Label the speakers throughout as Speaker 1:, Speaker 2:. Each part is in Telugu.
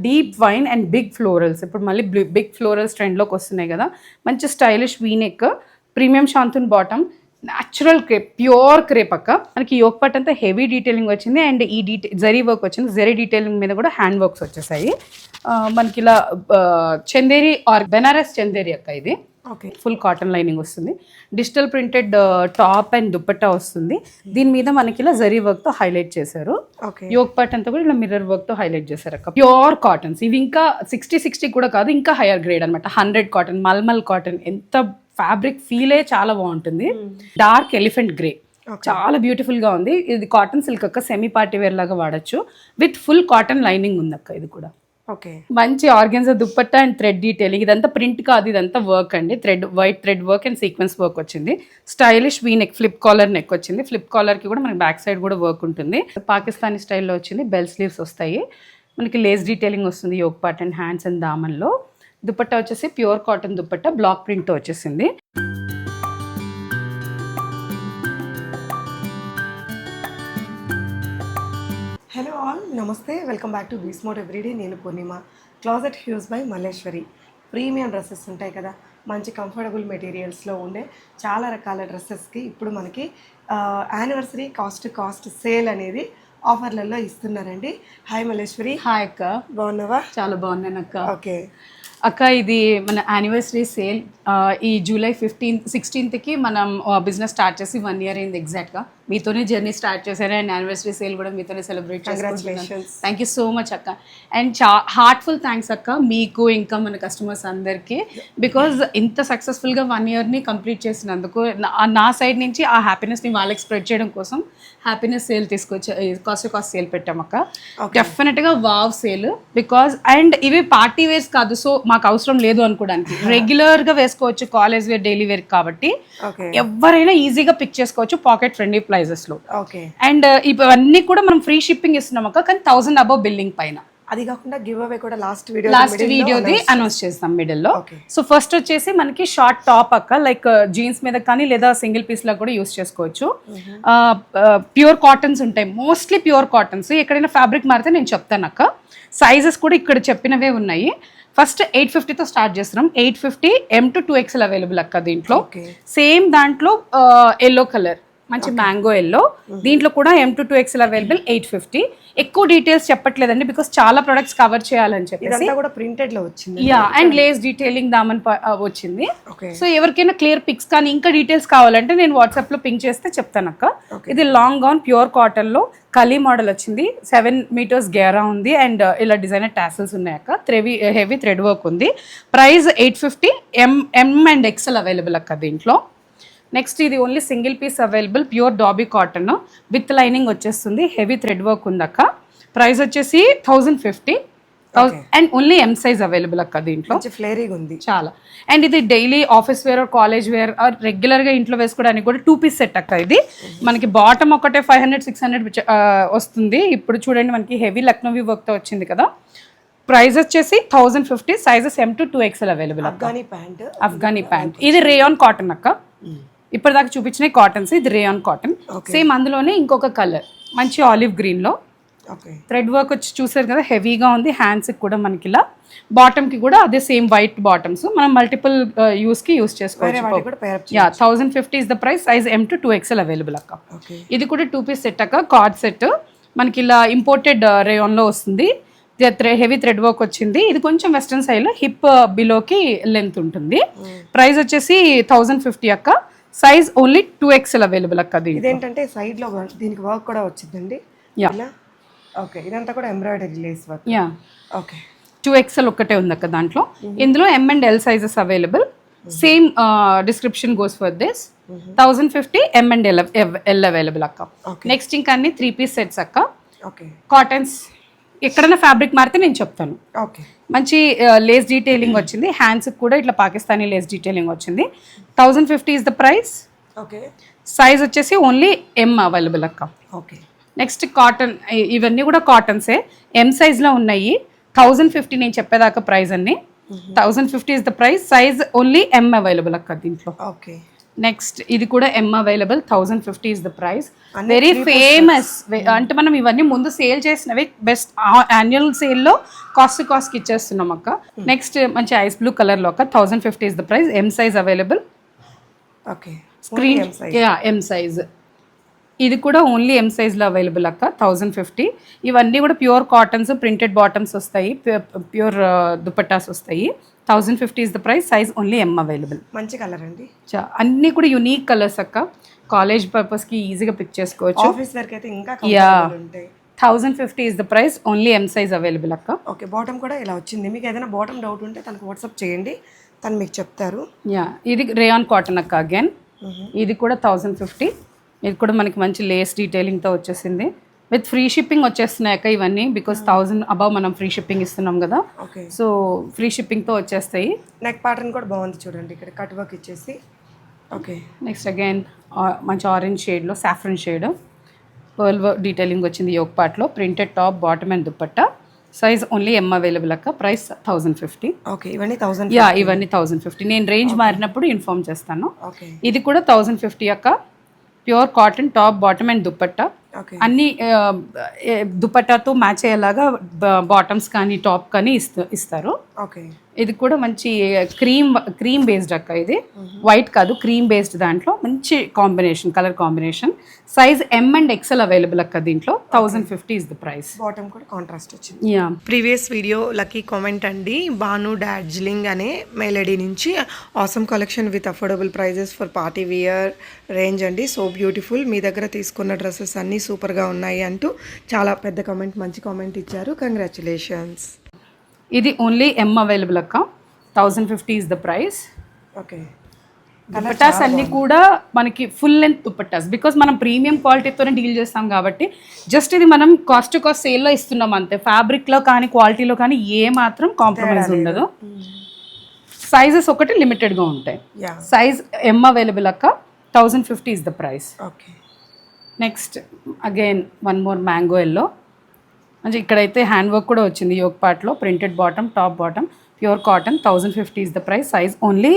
Speaker 1: Deep wine and big florals. ఇప్పుడు మళ్ళీ బిగ్ ఫ్లోరల్స్ ట్రెండ్లోకి వస్తున్నాయి కదా. మంచి stylish V neck, premium shantoon bottom, natural crepe, pure crepe అక్క. మనకి యోక్ పట్ అంతా హెవీ డీటెయిలింగ్ వచ్చింది అండ్ ఈ జరీ వర్క్ వచ్చింది. జరీ డీటెయిలింగ్ మీద కూడా హ్యాండ్ వర్క్స్ వచ్చేసాయి. మనకి ఇలా చందేరి ఆర్ బెనారస్ చందేరి అక్క. ఇది
Speaker 2: ఓకే,
Speaker 1: ఫుల్ కాటన్ లైనింగ్ వస్తుంది. Digital printed top and dupatta వస్తుంది. దీని మీద మనకి ఇలా జరీ వర్క్ తో హైలైట్ చేశారు. యోక్ పార్ట్ అంతా కూడా ఇలా మిర్రర్ వర్క్ తో హైలైట్ చేశారు అక్క. ప్యూర్ కాటన్స్ ఇవి, ఇంకా 60 కూడా కాదు, ఇంకా హైయర్ గ్రేడ్ అనమాట. 100 కాటన్, మల్మల్ కాటన్. ఎంత ఫ్యాబ్రిక్ ఫీలే చాలా బాగుంటుంది. డార్క్ ఎలిఫెంట్ గ్రే, చాలా బ్యూటిఫుల్ గా ఉంది. ఇది కాటన్ సిల్క్ అక్క, సెమీ పార్టీ వేర్ లాగా వాడచ్చు. విత్ ఫుల్ కాటన్ లైనింగ్ ఉంది అక్క. ఇది కూడా
Speaker 2: ఓకే,
Speaker 1: మంచి organza dupatta and thread detailing. ఇదంతా ప్రింట్ కాదు, ఇదంతా వర్క్ అండి. White thread work and sequence work వచ్చింది. Stylish V neck, flip collar neck వచ్చింది. ఫ్లిప్ కాలర్ కి కూడా మనకి బ్యాక్ సైడ్ కూడా వర్క్ ఉంటుంది. పాకిస్తానీ స్టైల్లో వచ్చింది. బెల్ స్లీవ్స్ వస్తాయి. మనకి లేస్ డీటెయిలింగ్ వస్తుంది yoke part and hands and దామన్లో. దుపట్టా వచ్చేసి pure cotton dupatta, block print తో వచ్చేసింది.
Speaker 2: Hello all, namaste, welcome back to బీస్మోట్ ఎవ్రీడే. నేను Purnima. Closet hues by Malleswari. Premium dresses ఉంటాయి కదా, మంచి కంఫర్టబుల్ మెటీరియల్స్లో ఉండే చాలా రకాల డ్రెస్సెస్కి ఇప్పుడు మనకి యానివర్సరీ కాస్ట్ సేల్ అనేది ఆఫర్లలో ఇస్తున్నారండి. హాయ్ మల్లేశ్వరి.
Speaker 1: హాయ్ అక్క,
Speaker 2: బాగున్నావా?
Speaker 1: చాలా బాగున్నాను అక్క.
Speaker 2: ఓకే
Speaker 1: అక్క, ఇది మన యానివర్సరీ సేల్. ఈ జూలై 16కి మనం బిజినెస్ స్టార్ట్ చేసి 1 year అయింది ఎగ్జాక్ట్గా. మీతోనే జర్నీ స్టార్ట్ చేశారు అండ్ యానివర్సరీ సేల్ కూడా మీతోనే సెలబ్రేట్ చేసుకుంటున్నాను. థ్యాంక్ యూ సో మచ్ అక్క. అండ్ హార్ట్ఫుల్ థ్యాంక్స్ అక్క మీకు, ఇంకా మన కస్టమర్స్ అందరికీ. బికాజ్ ఇంత సక్సెస్ఫుల్గా 1 yearని కంప్లీట్ చేసినందుకు నా సైడ్ నుంచి ఆ హ్యాపీనెస్ని వాళ్ళకి స్ప్రెడ్ చేయడం కోసం హ్యాపీనెస్ సేల్ కాస్ట్ సేల్ పెట్టాం అక్క. డెఫినెట్గా వావ్ సేల్. బికాజ్ అండ్ ఇవి పార్టీ వేర్స్ కాదు, సో మాకు అవసరం లేదు అనుకోవడానికి. రెగ్యులర్గా వేసుకోవచ్చు, కాలేజ్ వేర్, డైలీ వేర్ కాబట్టి ఎవరైనా ఈజీగా పిక్ చేసుకోవచ్చు పాకెట్ ఫ్రెండ్లీ ప్రైజెస్లో. అండ్ ఇవన్నీ కూడా మనం ఫ్రీ షిప్పింగ్ ఇస్తున్నాం అక్క, కానీ 1000 above బిల్లింగ్ పైన.
Speaker 2: అది కాకుండా గివ్ అవే కూడా లాస్ట్
Speaker 1: వీడియోది అనౌన్స్ చేస్తాం మిడిల్లో. సో ఫస్ట్ వచ్చేసి మనకి షార్ట్ టాప్ అక్క, లైక్ జీన్స్ మీద కానీ లేదా సింగిల్ పీస్ లా కూడా యూస్ చేసుకోవచ్చు. ప్యూర్ కాటన్స్ ఉంటాయి, మోస్ట్లీ ప్యూర్ కాటన్స్. ఎక్కడైనా ఫ్యాబ్రిక్ మారితే నేను చెప్తాను అక్క. సైజెస్ కూడా ఇక్కడ చెప్పినవే ఉన్నాయి. ఫస్ట్ 850తో స్టార్ట్ చేస్తున్నాం. 850 M to 2XL అవైలబుల్ అక్క దీంట్లో. సేమ్ దాంట్లో ఎల్లో కలర్, మంచి మ్యాంగో ఎల్లో. దీంట్లో కూడా M to 2XL అవైలబుల్. 850. ఎక్కువ డీటెయిల్స్ చెప్పట్లేదండి, బికాస్ చాలా ప్రొడక్ట్స్ కవర్ చేయాలని చెప్పేసి.
Speaker 2: ప్రింటెడ్ లో వచ్చింది.
Speaker 1: Yeah, and Lay's detailing Daman వచ్చింది. సో ఎవరికైనా క్లియర్ పిక్స్ కానీ ఇంకా డీటెయిల్స్ కావాలంటే నేను వాట్సాప్ లో పింక్ చేస్తే చెప్తాను అక్క. ఇది లాంగ్ గౌన్ ప్యూర్ కాటన్ లో కలీ మోడల్ వచ్చింది. 7 meters గేరా ఉంది అండ్ ఇలా డిజైనర్ టాసిల్స్ ఉన్నాయి అక్క. హెవీ థ్రెడ్ వర్క్ ఉంది. Price 850. M and XL available అక్క దీంట్లో. నెక్స్ట్ ఇది only single piece available, pure dobby cotton with lining వచ్చేస్తుంది. హెవీ థ్రెడ్ వర్క్ ఉంది అక్క. ప్రైస్ వచ్చేసి 1050 and only M size available అక్క దీంట్లో.
Speaker 2: ఫ్లేరీగా ఉంది చాలా.
Speaker 1: అండ్ ఇది daily office wear, college wear, రెగ్యులర్గా ఇంట్లో వేసుకోవడానికి కూడా 2 piece సెట్ అక్క. ఇది మనకి బాటమ్ ఒకటే 500-600 వస్తుంది. ఇప్పుడు చూడండి మనకి హెవీ లక్నోవి వర్క్తో వచ్చింది కదా. ప్రైస్ వచ్చేసి 1050. Sizes M to 2XL available. Afghani pant. ఇది రేయాన్ కాటన్ అక్క. ఇప్పటిదాకా చూపించిన కాటన్స్, ఇది రేయాన్ కాటన్. సేమ్ అందులోనే ఇంకొక కలర్, మంచి ఆలివ్ గ్రీన్ లో థ్రెడ్ వర్క్ వచ్చి చూసారు కదా, హెవీగా ఉంది. హ్యాండ్స్ కూడా మనకి ఇలా, బాటమ్ కి కూడా అదే సేమ్ వైట్ బాటమ్స్. మనం మల్టిపుల్ యూస్ కి యూస్ చేసుకోవచ్చు. 1050 is the price. Size M to 2XL available అక్క. ఇది కూడా 2 piece సెట్ అక్క, కార్డ్ సెట్. మనకి ఇలా ఇంపోర్టెడ్ రేయాన్ లో వస్తుంది. హెవీ థ్రెడ్ వర్క్ వచ్చింది. ఇది కొంచెం వెస్ట్రన్ స్టైల్, హిప్ బిలోకి లెంత్ ఉంటుంది. ప్రైస్ వచ్చేసి 1050 అక్క. సైజ్ ఓన్లీ 2XL అవైలబుల్ అక్క.
Speaker 2: ఇదేంటంటే సైడ్ లో దీనికి వర్క్ కూడా వచ్చిందండి. ఓకే, ఇదంతా కూడా embroidery lace work.
Speaker 1: Yeah, okay. 2XL ఒక్కటే ఉంది అక్క దాంట్లో. ఇందులో M and L sizes available. Same description goes for this. 1050 M and L available అక్క. నెక్స్ట్ ఇంకా అన్ని 3 piece సెట్స్ అక్క. కాటన్స్ ఎక్కడైనా ఫ్యాబ్రిక్ మారితే నేను చెప్తాను.
Speaker 2: ఓకే,
Speaker 1: మంచి లేస్ డీటెయిలింగ్ వచ్చింది. హ్యాండ్స్ కూడా ఇట్లా పాకిస్తానీ లేస్ డీటెయిలింగ్ వచ్చింది. 1050 is the price.
Speaker 2: Okay,
Speaker 1: size వచ్చేసి ఓన్లీ M అవైలబుల్ అక్క.
Speaker 2: ఓకే.
Speaker 1: నెక్స్ట్ కాటన్, ఇవన్నీ కూడా కాటన్సే. M size లో ఉన్నాయి. 1050 నేను చెప్పేదాకా ప్రైస్ అన్ని. 1050 is the price. Size only M available అక్క దీంట్లో.
Speaker 2: ఓకే.
Speaker 1: నెక్స్ట్ ఇది కూడా M available 1050 is the price. Very famous. అంటే మనం ఇవన్నీ ముందు సేల్ చేసినవి బెస్ట్ యాన్యువల్ సేల్లో కాస్ట్కి ఇచ్చేస్తున్నాం అక్క. నెక్స్ట్ మంచి ఐస్ బ్లూ కలర్లో ఒక 1050 is the price. M size available.
Speaker 2: Okay,
Speaker 1: screen M size. ఇది కూడా ఓన్లీ ఎమ్ సైజ్లో అవైలబుల్ అక్క. 1050. ఇవన్నీ కూడా ప్యూర్ కాటన్స్, ప్రింటెడ్ బాటమ్స్ వస్తాయి, ప్యూర్ దుపట్టాస్ వస్తాయి. 1050 is the price. Size only M available.
Speaker 2: మంచి కలర్ అండి.
Speaker 1: అన్నీ కూడా యునీక్ కలర్స్ అక్క. కాలేజ్ పర్పస్కి ఈజీగా పిక్ చేసుకోవచ్చు.
Speaker 2: ఆఫీస్ వేర్కి అయితే ఇంకా కంఫర్టబుల్ ఉంటాయి.
Speaker 1: 1050 is the price. Only M size available అక్క.
Speaker 2: ఓకే, బాటమ్ కూడా ఇలా వచ్చింది. మీకు ఏదైనా బాటమ్ డౌట్ ఉంటే తనకు వాట్సాప్ చేయండి, తను మీకు చెప్తారు.
Speaker 1: ఇది రేయాన్ కాటన్ అక్క అగైన్. ఇది కూడా 1050. ఇది కూడా మనకి మంచి లేస్ డీటెయిలింగ్తో వచ్చేసింది. విత్ ఫ్రీ షిప్పింగ్ వచ్చేస్తున్నాయి అక్క ఇవన్నీ. బికాస్ 1000 అబవ్ మనం ఫ్రీ షిప్పింగ్ ఇస్తున్నాం కదా.
Speaker 2: ఓకే,
Speaker 1: సో ఫ్రీ షిప్పింగ్తో వచ్చేస్తాయి.
Speaker 2: నెక్ ప్యాటర్న్ కూడా బాగుంది చూడండి, ఇక్కడ కట్ వర్క్ ఇచ్చేసి. ఓకే,
Speaker 1: నెక్స్ట్ అగైన్ మంచి ఆరెంజ్ షేడ్లో సాఫ్రన్ షేడ్ పర్ల్ డీటెయిలింగ్ వచ్చింది యోక్ పార్ట్లో. Printed top, bottom and dupatta. Size only M available అక్క. ప్రైస్ 1050.
Speaker 2: ఓకే, ఇవన్నీ 1000.
Speaker 1: ఇవన్నీ 1050. నేను రేంజ్ మారినప్పుడు ఇన్ఫార్మ్ చేస్తాను.
Speaker 2: ఓకే,
Speaker 1: ఇది కూడా 1050 అక్క. Pure cotton top, bottom and dupatta. అన్ని దుపట్టాతో మ్యాచ్ అయ్యేలాగా బాటమ్స్ కానీ టాప్ కానీ ఇస్తారు.
Speaker 2: ఓకే,
Speaker 1: ఇది కూడా మంచి క్రీమ్ బేస్డ్ అక్క. ఇది వైట్ కాదు, క్రీమ్ బేస్డ్. దాంట్లో మంచి combination, colour combination. Size M and XL available అక్క దీంట్లో. 1050 ఇస్ ద ప్రైస్.
Speaker 2: బాటమ్ కూడా కాంట్రాస్ట్ వచ్చింది. ప్రీవియస్ వీడియో లక్కీ కామెంట్ అండి, బాను డార్జిలింగ్ అనే మెయిల్ ఐడి నుంచి awesome collection with affordable prices for party wear range అండి. సో బ్యూటిఫుల్, మీ దగ్గర తీసుకున్న డ్రెస్సెస్ అన్నీ సూపర్గా ఉన్నాయి అంటూ చాలా పెద్ద కామెంట్, మంచి కామెంట్ ఇచ్చారు. కంగ్రాచులేషన్స్.
Speaker 1: ఇది ఓన్లీ ఎమ్ అవైలబుల్ అక్క. 1050 is the price.
Speaker 2: Okay,
Speaker 1: dupattas అన్నీ కూడా మనకి ఫుల్ లెంత్ దుపట్టాస్. బికాస్ మనం ప్రీమియం క్వాలిటీతోనే డీల్ చేస్తాం కాబట్టి జస్ట్ ఇది మనం కాస్ట్ సేల్లో ఇస్తున్నాం అంతే. ఫ్యాబ్రిక్లో కానీ క్వాలిటీలో కానీ ఏ మాత్రం కాంప్రమైజ్ ఉండదు. సైజెస్ ఒకటి లిమిటెడ్గా ఉంటాయి. సైజ్ ఎమ్ అవైలబుల్ అక్క. 1050 is the price.
Speaker 2: Okay,
Speaker 1: next again one more mango yellow. అంటే ఇక్కడైతే హ్యాండ్ వర్క్ కూడా వచ్చింది యోక్ పార్ట్లో. Printed bottom, top bottom, pure cotton. 1050 is the price. Size only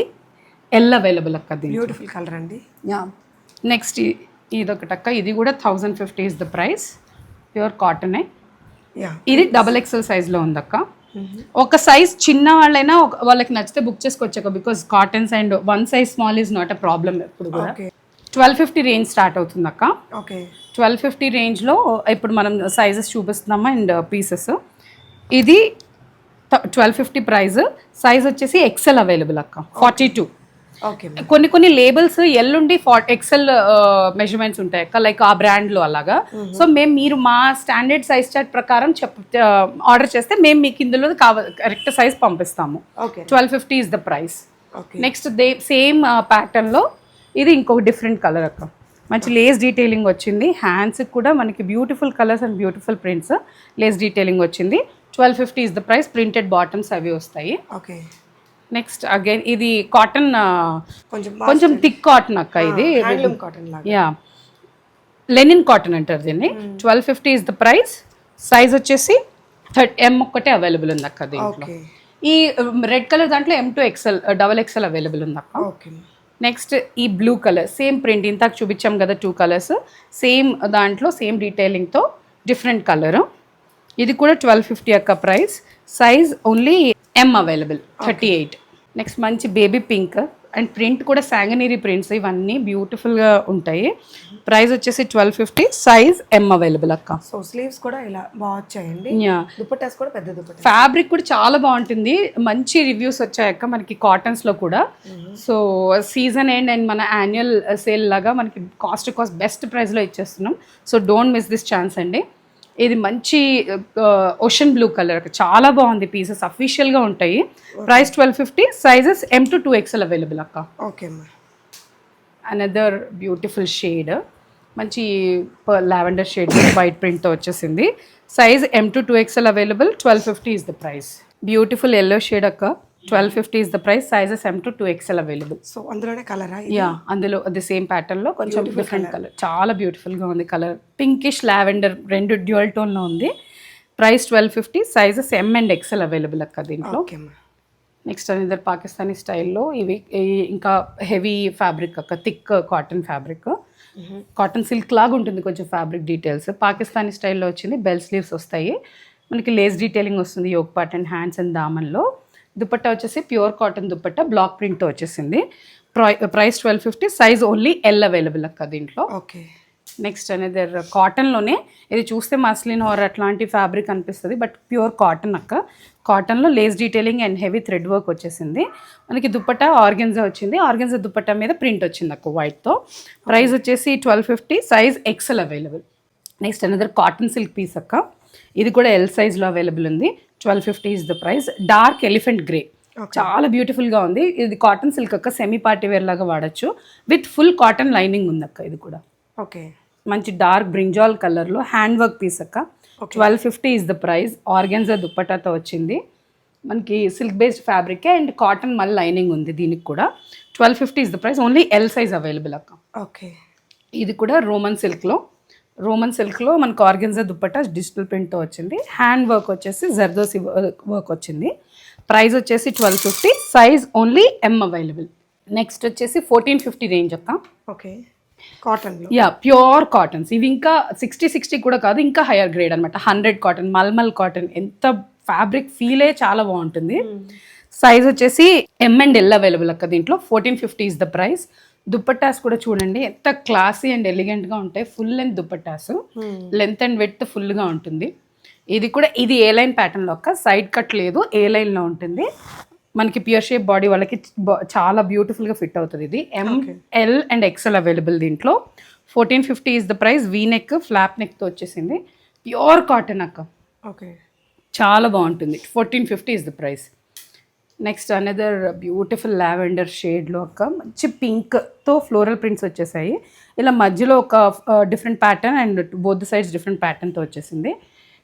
Speaker 1: L available అక్క.
Speaker 2: బ్యూటిఫుల్ కలర్ అండి.
Speaker 1: నెక్స్ట్ ఇదొకటి అక్క. ఇది కూడా 1050 ఇస్ ద ప్రైస్. ప్యూర్ కాటనే. ఇది డబల్ ఎక్సెల్ సైజ్లో ఉంది అక్క. ఒక సైజ్ చిన్న వాళ్ళైనా వాళ్ళకి నచ్చితే బుక్ చేసుకోవచ్చాక. Because cottons and one size small is not a problem ఎప్పుడు కూడా. 1250 రేంజ్ స్టార్ట్ అవుతుంది అక్క.
Speaker 2: ఓకే,
Speaker 1: 1250 రేంజ్లో ఇప్పుడు మనం సైజెస్ చూపిస్తున్నామా అండ్ పీసెస్. ఇది 1250 ప్రైస్. సైజ్ వచ్చేసి ఎక్సెల్ అవైలబుల్ అక్క. 42.
Speaker 2: ఓకే,
Speaker 1: కొన్ని లేబుల్స్ ఎల్ ఉండి ఎక్సెల్ మెజర్మెంట్స్ ఉంటాయి అక్క, లైక్ ఆ బ్రాండ్లో అలాగా. సో మీరు మా స్టాండర్డ్ సైజ్ చార్ట్ ప్రకారం ఆర్డర్ చేస్తే మేము మీకు ఇందులో కరెక్ట్ సైజ్ పంపిస్తాము. 1250 is the price. Next same ప్యాటర్న్లో ఇది ఇంకొక డిఫరెంట్ కలర్ అక్క. మంచి లేస్ డీటెయిలింగ్ వచ్చింది. హ్యాండ్స్కి కూడా మనకి beautiful colours and beautiful prints, Lay's detailing వచ్చింది. 1250 is the price. Printed bottoms అవి వస్తాయి.
Speaker 2: ఓకే,
Speaker 1: నెక్స్ట్ అగైన్ ఇది కాటన్, కొంచెం థిక్ కాటన్ అక్క. ఇది లెనిన్ కాటన్ అంటారు దీన్ని. 1250 ఇస్ ద ప్రైస్. సైజ్ వచ్చేసి ఎమ్ ఒక్కటే అవైలబుల్ ఉంది అక్క దీంట్లో. ఈ రెడ్ కలర్ దాంట్లో M to XL, double XL available ఉంది అక్క. నెక్స్ట్ ఈ బ్లూ కలర్ సేమ్ ప్రింట్, ఇంతకు చూపించాం కదా 2 కలర్స్, సేమ్ దాంట్లో సేమ్ డీటెయిలింగ్తో డిఫరెంట్ కలరు. ఇది కూడా 1250 అక్క ప్రైస్. సైజ్ ఓన్లీ ఎమ్ అవైలబుల్. 38. నెక్స్ట్ మంచి బేబీ పింక్ అండ్ ప్రింట్ కూడా సాంగనీరీ ప్రింట్స్. ఇవన్నీ బ్యూటిఫుల్గా ఉంటాయి. ప్రైస్ వచ్చేసి 1250. సైజ్ ఎమ్ అవైలబుల్ అక్క.
Speaker 2: సో స్లీవ్స్ కూడా ఇలా బాగా వచ్చాయండి. దుపట్టాస్ కూడా పెద్ద దుపట్టా.
Speaker 1: ఫ్యాబ్రిక్ కూడా చాలా బాగుంటుంది. మంచి రివ్యూస్ వచ్చాయక్క మనకి కాటన్స్లో కూడా. సో సీజన్ ఎండ్ అండ్ మన యాన్యువల్ సేల్ లాగా మనకి కాస్ట్ బెస్ట్ ప్రైస్లో ఇచ్చేస్తున్నాం. So don't miss this chance అండి. ఇది మంచి ఓషన్ బ్లూ కలర్, చాలా బాగుంది. పీసెస్ అఫీషియల్గా ఉంటాయి. Price 1250. Sizes M two 2XL available అక్క.
Speaker 2: ఓకే,
Speaker 1: అనదర్ బ్యూటిఫుల్ షేడ్, మంచి లావెండర్ షేడ్ వైట్ ప్రింట్తో వచ్చేసింది. Size M two 2XL available. 1250 is the price. Beautiful yellow shade అక్క. 1250 is the price. Sizes M two 2XL available.
Speaker 2: So అందులోనే కలరా?
Speaker 1: అందులో అది సేమ్ ప్యాటర్న్లో కొంచెం డిఫరెంట్ కలర్, చాలా బ్యూటిఫుల్గా ఉంది కలర్. పింకిష్ లావెండర్ రెండు డ్యూయల్ టోన్లో ఉంది. Price 1250. Sizes M and XL available అక్క దీంట్లో. నెక్స్ట్ అనేది పాకిస్తానీ స్టైల్లో ఇవి ఇంకా హెవీ ఫ్యాబ్రిక్ అక్క, thick cotton fabric, cotton silk లాగా ఉంటుంది కొంచెం ఫ్యాబ్రిక్ డీటెయిల్స్. పాకిస్తానీ స్టైల్లో వచ్చింది, బెల్ స్లీవ్స్ వస్తాయి మనకి, లేస్ డీటెయిలింగ్ వస్తుంది yoke part and hands and దామన్లో. దుపట్టా వచ్చేసి ప్యూర్ కాటన్ దుపట్టా, బ్లాక్ ప్రింట్తో వచ్చేసింది. Price 1250, size only L available అక్క దీంట్లో.
Speaker 2: ఓకే.
Speaker 1: నెక్స్ట్ అనేది కాటన్లోనే, ఇది చూస్తే మస్లిన్ ఆర్ అట్లాంటి ఫ్యాబ్రిక్ అనిపిస్తుంది, బట్ ప్యూర్ కాటన్ అక్క. కాటన్లో lace detailing and heavy thread work వచ్చేసింది మనకి. దుపట్టా ఆర్గెన్జా వచ్చింది, ఆర్గెన్జా దుపట్టా మీద ప్రింట్ వచ్చింది అక్క వైట్తో. ప్రైస్ వచ్చేసి 1250, సైజ్ ఎక్సెల్ అవైలబుల్. నెక్స్ట్ అనేది కాటన్ సిల్క్ పీస్ అక్క, ఇది కూడా ఎల్ సైజ్లో అవైలబుల్ ఉంది. 1250 is the price. Dark elephant grey, చాలా బ్యూటిఫుల్గా ఉంది. ఇది కాటన్ సిల్క్ అక్క, సెమీ పార్టీ వేర్ లాగా వాడచ్చు, విత్ ఫుల్ కాటన్ లైనింగ్ ఉంది అక్క. ఇది కూడా
Speaker 2: ఓకే,
Speaker 1: మంచి డార్క్ బ్రింజాల్ కలర్లో హ్యాండ్ వర్క్ పీస్ అక్క. 1250 ఇస్ ద ప్రైస్. ఆర్గెన్జా దుప్పటాతో వచ్చింది మనకి, silk based fabric and cotton మళ్ళీ లైనింగ్ ఉంది దీనికి కూడా. 1250 is the price. Only L size available అక్క.
Speaker 2: ఓకే.
Speaker 1: ఇది కూడా రోమన్ సిల్క్లో మనకు ఆర్గెన్జా దుప్పటా డిజిటల్ ప్రింట్తో వచ్చింది. హ్యాండ్ వర్క్ వచ్చేసి జర్దోసి వర్క్ వచ్చింది. ప్రైస్ వచ్చేసి 1250, size only M available. Next వచ్చేసి 1450 రేంజ్ అక్క.
Speaker 2: ఓకే, కాటన్లో.
Speaker 1: యా, ప్యూర్ కాటన్స్ ఇవి. ఇంకా 60 కూడా కాదు, ఇంకా హైయర్ గ్రేడ్ అనమాట. 100 కాటన్, మల్మల్ కాటన్. ఎంత ఫ్యాబ్రిక్ ఫీలే చాలా బాగుంటుంది. సైజ్ వచ్చేసి ఎం అండ్ ఎల్ అవైలబుల్ అక్క దీంట్లో. 1450 ఇస్ ద ప్రైస్. దుప్పట్టాస్ కూడా చూడండి ఎంత క్లాసీ అండ్ ఎలిగెంట్గా ఉంటాయి. Full length dupattas, length and width ఫుల్గా ఉంటుంది. ఇది కూడా ఇది ఏ లైన్ ప్యాటర్న్లో అక్క, సైడ్ కట్ లేదు, ఏ లైన్లో ఉంటుంది మనకి. ప్యూర్ షేప్ బాడీ వాళ్ళకి చాలా బ్యూటిఫుల్గా ఫిట్ అవుతుంది ఇది. M, L and XL available దీంట్లో. 1450 is the price. V neck, flap నెక్తో వచ్చేసింది. ప్యూర్ కాటన్ అక్క,
Speaker 2: ఓకే,
Speaker 1: చాలా బాగుంటుంది. 1450 is the price. Next another beautiful lavender షేడ్లో ఒక మంచి పింక్తో ఫ్లోరల్ ప్రింట్స్ వచ్చేసాయి. ఇలా మధ్యలో ఒక different pattern and both sides different ప్యాటర్న్తో వచ్చేసింది.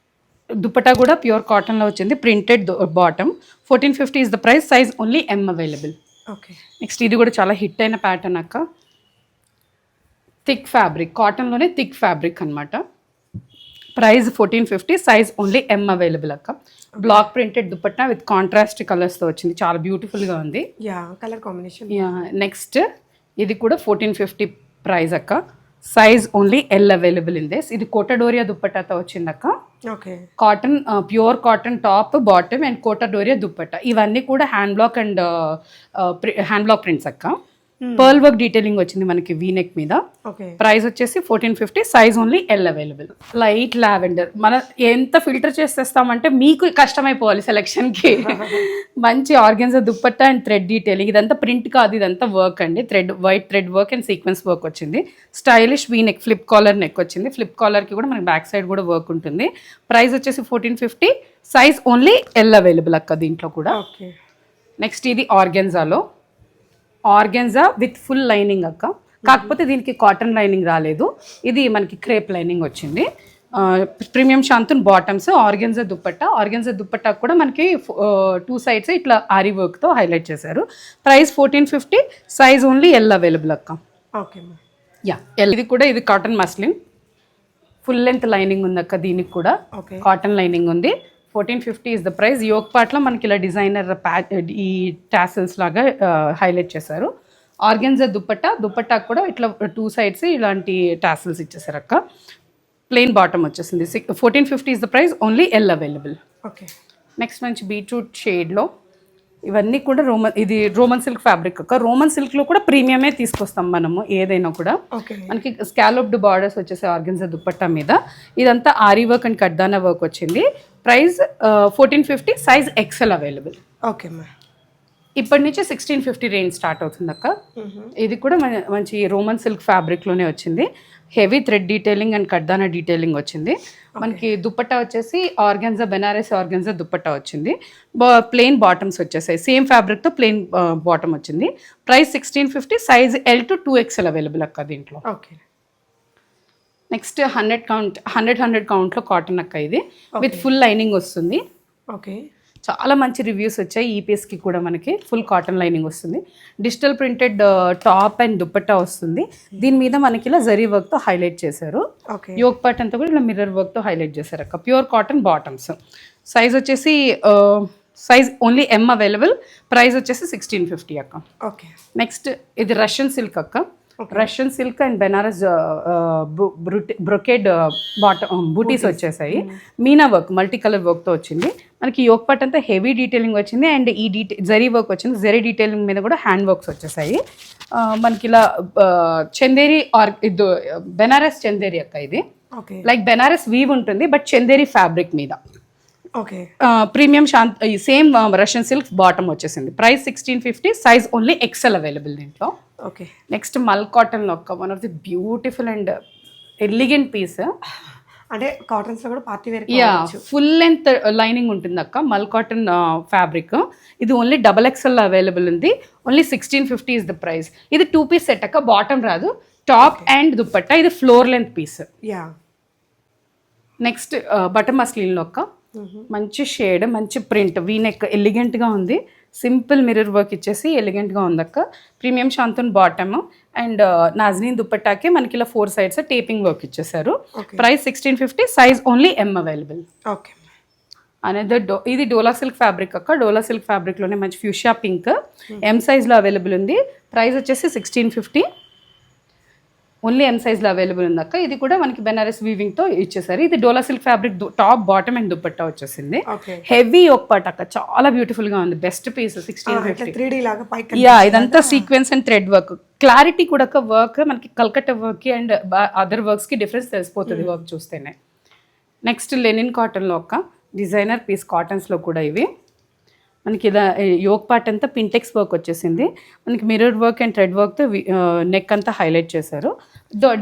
Speaker 1: దుపట్టా కూడా ప్యూర్ కాటన్లో వచ్చింది, printed bottom. 1450 is the price. Size only M available.
Speaker 2: Okay.
Speaker 1: Next ఇది కూడా చాలా హిట్ అయిన ప్యాటర్న్ అక్క. థిక్ ఫ్యాబ్రిక్, కాటన్లోనే థిక్ ఫ్యాబ్రిక్ అనమాట. Price 1450, size only M available అక్క. Block printed dupatta with contrast కలర్స్తో వచ్చింది, చాలా బ్యూటిఫుల్గా ఉంది.
Speaker 2: Yeah, colour combination.
Speaker 1: Yeah. Next ఇది కూడా 1450 ప్రైస్ అక్క. Size only L available in this. ఇది కోటడోరియా దుప్పటాతో వచ్చింది అక్క.
Speaker 2: Okay.
Speaker 1: Cotton, pure cotton top, bottom and కోటడోరియా dupatta. ఇవన్నీ కూడా hand black and hand block prints అక్క. పర్ల్ వర్క్ డీటెయిలింగ్ వచ్చింది మనకి వీనెక్ మీద. ప్రైస్ వచ్చేసి 1450, size only L available. Light lavender, మనం ఎంత ఫిల్టర్ చేసేస్తామంటే మీకు కష్టమైపోవాలి సెలెక్షన్కి. మంచి organza dupatta and thread detailing. ఇదంతా ప్రింట్ కాదు, ఇదంతా వర్క్ అండి. White thread work and sequence work వచ్చింది. Stylish V-neck, flip collar neck వచ్చింది. ఫ్లిప్ కాలర్కి కూడా మనకి బ్యాక్ సైడ్ కూడా వర్క్ ఉంటుంది. ప్రైస్ వచ్చేసి 1450, సైజ్ ఓన్లీ ఎల్ అవైలబుల్ అక్క దీంట్లో కూడా. నెక్స్ట్ ఇది ఆర్గెన్జాలో, ఆర్గెన్జా విత్ ఫుల్ లైనింగ్ అక్క. కాకపోతే దీనికి కాటన్ లైనింగ్ రాలేదు, ఇది మనకి క్రేప్ లైనింగ్ వచ్చింది. Premium shantoon bottoms, organza dupatta. Organza dupatta కూడా మనకి 2 సైడ్స్ ఇట్లా ఆరీ వర్క్తో హైలైట్ చేశారు. Price 1450, size only L available అక్క.
Speaker 2: ఓకే.
Speaker 1: Yeah, L. ఇది కూడా ఇది cotton muslin, full length lining ఉంది అక్క దీనికి కూడా. కాటన్ లైనింగ్ ఉంది. 1450 ఇస్ ద ప్రైస్. యోక్ పార్ట్లో మనకి ఇలా డిజైనర్ ఈ టాసిల్స్ లాగా హైలైట్ చేశారు. ఆర్గెన్జా దుపట్టా కూడా ఇట్లా 2 సైడ్స్ ఇలాంటి టాసిల్స్ ఇచ్చేసారు అక్క. ప్లెయిన్ బాటమ్ వచ్చేసింది. 1450 is the price. Only L available.
Speaker 2: Okay.
Speaker 1: Next మంచి బీట్రూట్ షేడ్లో, ఇవన్నీ కూడా ఇది రోమన్ సిల్క్ ఫ్యాబ్రిక్ అక్క. రోమన్ సిల్క్లో కూడా ప్రీమియమే తీసుకొస్తాం మనము ఏదైనా కూడా. మనకి స్కాలప్డ్ బార్డర్స్ వచ్చేసి ఆర్గెన్జా దుపట్టా మీద. ఇదంతా aari work and cutdana work వచ్చింది. Price 1450, size XL available.
Speaker 2: Okay మా.
Speaker 1: ఇప్పటి నుంచి 1650 రేంజ్ స్టార్ట్ అవుతుంది అక్క. ఇది కూడా మంచి రోమన్ సిల్క్ ఫ్యాబ్రిక్లోనే వచ్చింది. హెవీ థ్రెడ్ డీటెయిలింగ్ అండ్ కడ్దానా డీటెయిలింగ్ వచ్చింది. మనకి దుపట్టా వచ్చేసి ఆర్గెన్జా, బెనారస్ ఆర్గెన్జా దుపట్టా వచ్చింది. ప్లెయిన్ బాటమ్స్ వచ్చేసాయి, సేమ్ ఫ్యాబ్రిక్తో ప్లెయిన్ బాటమ్ వచ్చింది. Price 1650, size L to 2XL available అక్క దీంట్లో.
Speaker 2: ఓకే.
Speaker 1: నెక్స్ట్ 100 కౌంట్లో కాటన్ అక్క. ఇది విత్ ఫుల్ లైనింగ్ వస్తుంది.
Speaker 2: ఓకే.
Speaker 1: చాలా మంచి రివ్యూస్ వచ్చాయి. ఈ పీస్కి కూడా మనకి ఫుల్ కాటన్ లైనింగ్ వస్తుంది. Digital printed top and dupatta వస్తుంది. దీని మీద మనకి ఇలా జరీ వర్క్తో హైలైట్ చేశారు. యోక్ పార్ట్ అంతా కూడా ఇలా మిర్రర్ వర్క్తో హైలైట్ చేశారు అక్క. Pure cotton bottoms. సైజ్ వచ్చేసి size only M available. Price వచ్చేసి 1650 అక్క.
Speaker 2: ఓకే.
Speaker 1: నెక్స్ట్ ఇది రష్యన్ సిల్క్ అక్క. Russian silk and Banaras brocade బూటీస్ వచ్చేసాయి. మీనా వర్క్ మల్టీ కలర్ వర్క్తో వచ్చింది. మనకి యోక్ పార్ట్ అంతా హెవీ డీటెయిలింగ్ వచ్చింది అండ్ ఈ జరీ వర్క్ వచ్చింది. జరీ డీటెయిలింగ్ మీద కూడా హ్యాండ్ వర్క్స్ వచ్చేసాయి. మనకి ఇలా చందేరి ఇది బెనారస్ చందేరి అక్క. ఇది లైక్ బెనారస్ వీవ్ ఉంటుంది బట్ చందేరి ఫ్యాబ్రిక్ మీద.
Speaker 2: Okay.
Speaker 1: Premium same Russian silk bottom వచ్చేసింది. Price 1650. Size only XL available దీంట్లో.
Speaker 2: ఓకే.
Speaker 1: నెక్స్ట్ మల్ కాటన్ లో ఒక one of the beautiful and elegant piece.
Speaker 2: అంటే కాటన్స్ లో కూడా party wear.
Speaker 1: Yeah, full length lining ఉంటుంది అక్క. Mul cotton fabric. ఇది ఓన్లీ XXL అవైలబుల్ ఉంది. Only 1650 is the price. ఇది 2 పీస్ సెట్ అక్క. బాటమ్ రాదు, టాప్ అండ్ దుపట్టా. ఇది floor length piece.
Speaker 2: Yeah.
Speaker 1: Next butter muslin లో అక్క. మంచి షేడ్, మంచి ప్రింట్, వీనెక్ ఎలిగెంట్గా ఉంది. సింపుల్ మిర్రర్ వర్క్ ఇచ్చేసి ఎలిగెంట్గా ఉంది అక్క. Premium shantoon bottom and Naznin దుపట్టాకి మనకి ఇలా 4 sides టేపింగ్ వర్క్ ఇచ్చేసారు. Price 1650. Size only M available.
Speaker 2: Okay.
Speaker 1: Another ఇది డోలా సిల్క్ ఫ్యాబ్రిక్ అక్క. డోలా సిల్క్ ఫ్యాబ్రిక్లోనే మంచి ఫ్యూషియా పింక్ ఎం సైజ్లో అవైలబుల్ ఉంది. ప్రైస్ వచ్చేసి 1650. ఓన్లీ ఎం సైజ్లో అవైలబుల్ ఉంది అక్క. ఇది కూడా మనకి బెనారస్ వీవింగ్తో ఇచ్చేసారు. ఇది Dola silk fabric top bottom and dupatta వచ్చేసింది. హెవీ యోక్ పార్ట్ అక్క. చాలా బ్యూటిఫుల్గా ఉంది. Best piece 1650. యా, ఇదంతా sequence and thread work. Clarity కూడా ఒక వర్క్ మనకి కల్కట్టా వర్క్కి అండ్ అదర్ వర్క్స్కి డిఫరెన్స్ తెలిసిపోతుంది వర్క్ చూస్తేనే. నెక్స్ట్ లెనిన్ కాటన్లో ఒక డిజైనర్ పీస్. కాటన్స్లో కూడా ఇవి మనకి ఇలా యోక్ పార్ట్ అంతా పింటెక్స్ వర్క్ వచ్చేసింది. మనకి మిర్రర్ వర్క్ అండ్ థ్రెడ్ వర్క్తో నెక్ అంతా హైలైట్ చేశారు.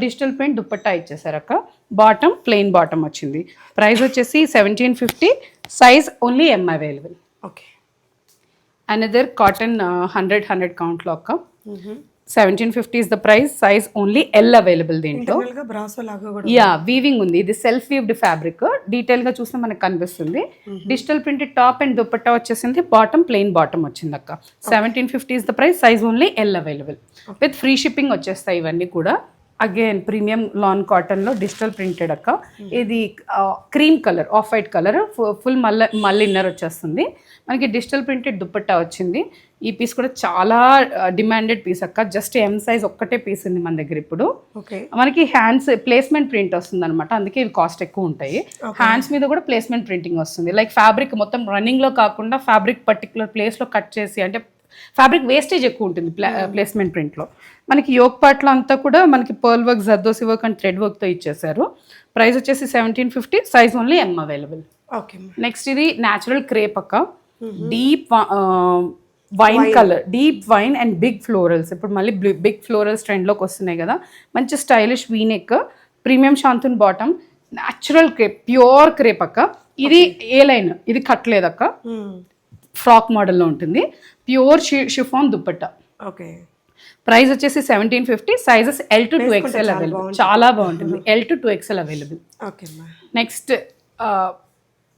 Speaker 1: డిజిటల్ ప్రింట్ దుపట్టా ఇచ్చేసారు అక్క. బాటమ్ ప్లెయిన్ బాటమ్ వచ్చింది. ప్రైస్ వచ్చేసి 1750. Size only M available.
Speaker 2: Okay.
Speaker 1: Another cotton 100 కౌంట్లో అక్క. 1750 is the price. Size only L available దీంట్లో. యా, వీవింగ్ ఉంది. ఇది సెల్ఫ్ వీవ్డ్ ఫ్యాబ్రిక్. డీటెయిల్ గా చూస్తే మనకు కనిపిస్తుంది. Digital printed top and dupatta వచ్చేసింది. బాటమ్ ప్లెయిన్ బాటమ్ వచ్చింది అక్క. 1750 is the price. Size only L available. With free shipping వచ్చేస్తాయి ఇవన్నీ కూడా. అగైన్ ప్రీమియం లాన్ కాటన్లో డిజిటల్ ప్రింటెడ్ అక్క. ఇది cream colour, off white colour, full మళ్ళీ ఇన్నర్ వచ్చేస్తుంది. మనకి డిజిటల్ ప్రింటెడ్ దుపట్టా వచ్చింది. ఈ పీస్ కూడా చాలా డిమాండెడ్ పీస్ అక్క. జస్ట్ ఎం సైజ్ ఒక్కటే పీస్ ఉంది మన దగ్గర ఇప్పుడు. మనకి హ్యాండ్స్ ప్లేస్మెంట్ ప్రింట్ వస్తుంది అనమాట. అందుకే ఇవి కాస్ట్ ఎక్కువ ఉంటాయి. హ్యాండ్స్ మీద కూడా ప్లేస్మెంట్ ప్రింటింగ్ వస్తుంది. లైక్ ఫ్యాబ్రిక్ మొత్తం రన్నింగ్లో కాకుండా ఫ్యాబ్రిక్ పర్టికులర్ ప్లేస్లో కట్ చేసి, అంటే ఫ్యాబ్రిక్ వేస్టేజ్ ఎక్కువ ఉంటుంది ప్లేస్మెంట్ ప్రింట్లో. మనకి యోక్ పార్ట్లో అంతా కూడా మనకి pearl work, zardosi work and thread వర్క్తో ఇచ్చేసారు. ప్రైస్ వచ్చేసి 1750. Size only M available. Next ఇది న్యాచురల్ క్రేప్ అక్క. Deep wine colour, deep wine and big florals. ఇప్పుడు మళ్ళీ బిగ్ ఫ్లోరల్స్ ట్రెండ్లోకి వస్తున్నాయి కదా. మంచి stylish V neck, premium shantoon bottom, natural crepe, pure crepe అక్క. ఇది ఏ లైన్, ఇది కట్టలేదక్క. ఫ్రాక్ మోడల్లో ఉంటుంది. Pure chiffon dupatta.
Speaker 2: Okay.
Speaker 1: Price వచ్చేసి 1750. Sizes L to 2XL available. చాలా బాగుంటుంది. L to 2XL available. Next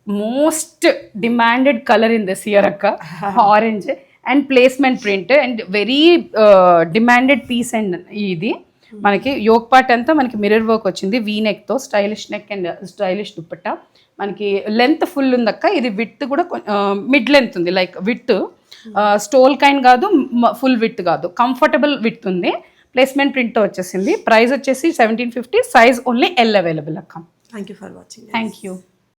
Speaker 1: most demanded colour in this year అక్క. Orange and placement print and very demanded piece. And ఇది మనకి యోక్ పార్ట్ అంతా మనకి మిర్రర్ వర్క్ వచ్చింది. వీ నెక్తో stylish neck and stylish dupatta. మనకి లెంత్ ఫుల్ ఉందక్క. ఇది విత్ కూడా మిడ్ లెంత్ ఉంది. లైక్ విత్ స్టోల్ కైండ్ కాదు, ఫుల్ విత్ కాదు, కంఫర్టబుల్ విత్ ఉంది. ప్లేస్మెంట్ ప్రింట్తో వచ్చేసింది. ప్రైస్ వచ్చేసి 1750. సైజ్ ఓన్లీ ఎల్ అవైలబుల్ అక్క.
Speaker 2: Thank you for watching.
Speaker 1: Thank you.